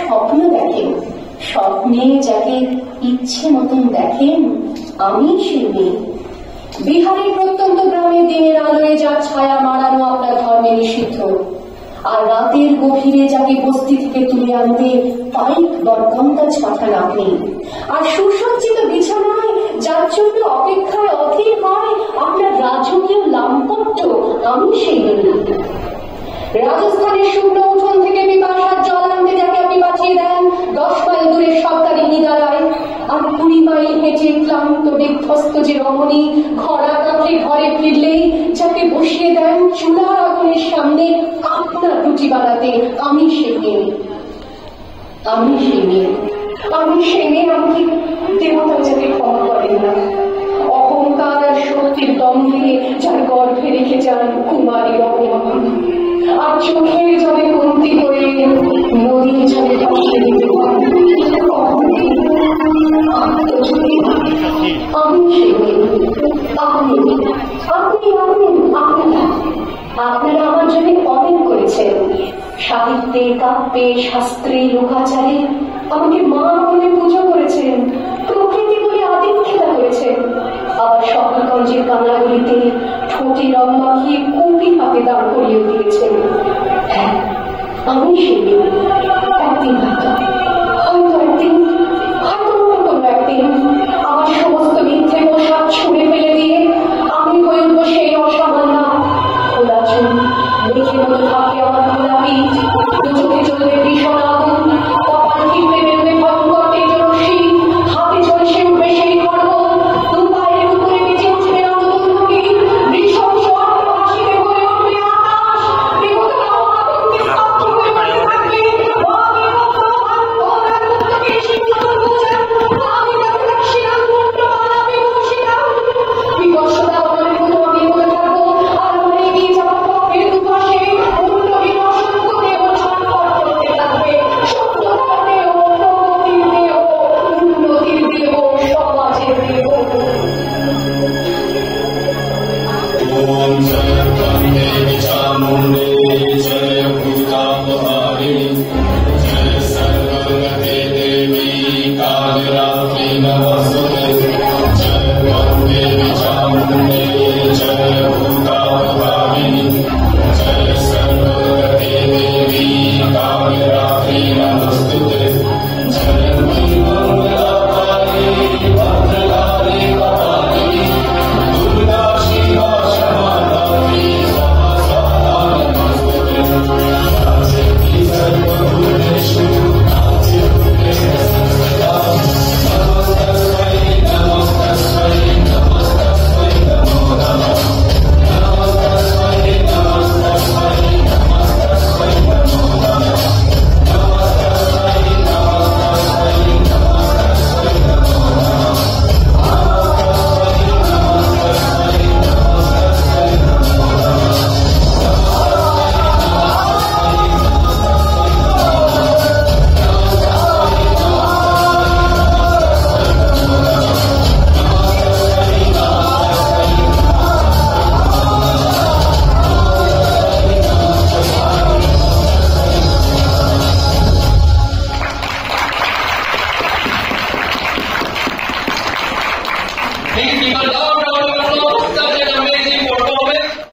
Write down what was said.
স্বপ্ন দেখেন, স্বপ্নে যাকে ইচ্ছে মতন দেখেন, আমি সেই মেয়ে। বিহারের প্রত্যন্ত গ্রামে দিনের আলোয় যার ছায়া মারানো আপনার ধর্মে নিষিদ্ধ, আর রাতের গভীরে যাকে বস্তি থেকে তুলে আনতে তাই বরকন্দাজ পাঠান আপনি। আর সুসজ্জিত বিছানায় যার জন্য অপেক্ষায় অধীর হয় আপনার রাজকীয় লাম্পট্য, আমি সেই মেয়ে। রাজস্থানের শুকনো উঠোন থেকে পিপাসার জল আনতে যাকে আপনি পাঠিয়ে দেন 10 মাইল দূরের সরকারি নিদারায়, আর 20 মাইল হেঁটে ক্লান্ত বিধ্বস্ত যে রমণী ঘোড়া কাঁপে ঘরে ফিরলেই যাকে বসিয়ে দেন চুলার আগুনের সামনে আপনার রুটি বানাতে, আমি সেই মেয়ে। আমি সেই মেয়ে, আমি সেই মেয়ে। আমাকে দেবতা যাকে ক্ষমা করেন না, অহংকার আর শক্তির দম্ভে যার গর্ভে রেখে যান কুমারী অপমান, আর চোখের জলে কমতি করে নদীর জলে পাশে দিতে পান। আমি সেই মেয়ে। আপনি আপনি আপনি আপনি আপনারা আমার জন্য অনেক করেছেন, সাহিত্যে, কাব্যে, শাস্ত্রে, লোকাচারে আমাকে মা বলে পুজো করেছেন, প্রকৃতি বলে আদিক্ষেতা করেছেন, আবার সকলগঞ্জের কানাগুলিতে ঠোঁটে রং মাখিয়ে কুপি হাতে দাঁড় করিয়ে দিয়েছেন। হ্যাঁ, আমি সেই মেয়ে। একদিন হয়তো একদিন আমার সমস্ত মিথ্যে পোশাক ছুঁড়ে ফেলে দিয়ে আমি হয়ে উঠবো সেই অসামান্য খোলা চুল, দেখে মতো থাকে আমার খোলা পিঠ, চোখে চলবে ভীষণ আগুন, কপাল ঠিকতে বেরোবে ভয়ঙ্কর তেজ রশ্মি, হাতে চলছে উঠবে সেই খড়গ, দু পায়ের উপরে বেঁচে উঠবে রণদুর্গী, নৃশংস অট্ট হাসিতে ভরে উঠবে আকাশ, দেবতারা আতঙ্কে স্তব্ধ হয়ে পড়ে থাকবে। Jai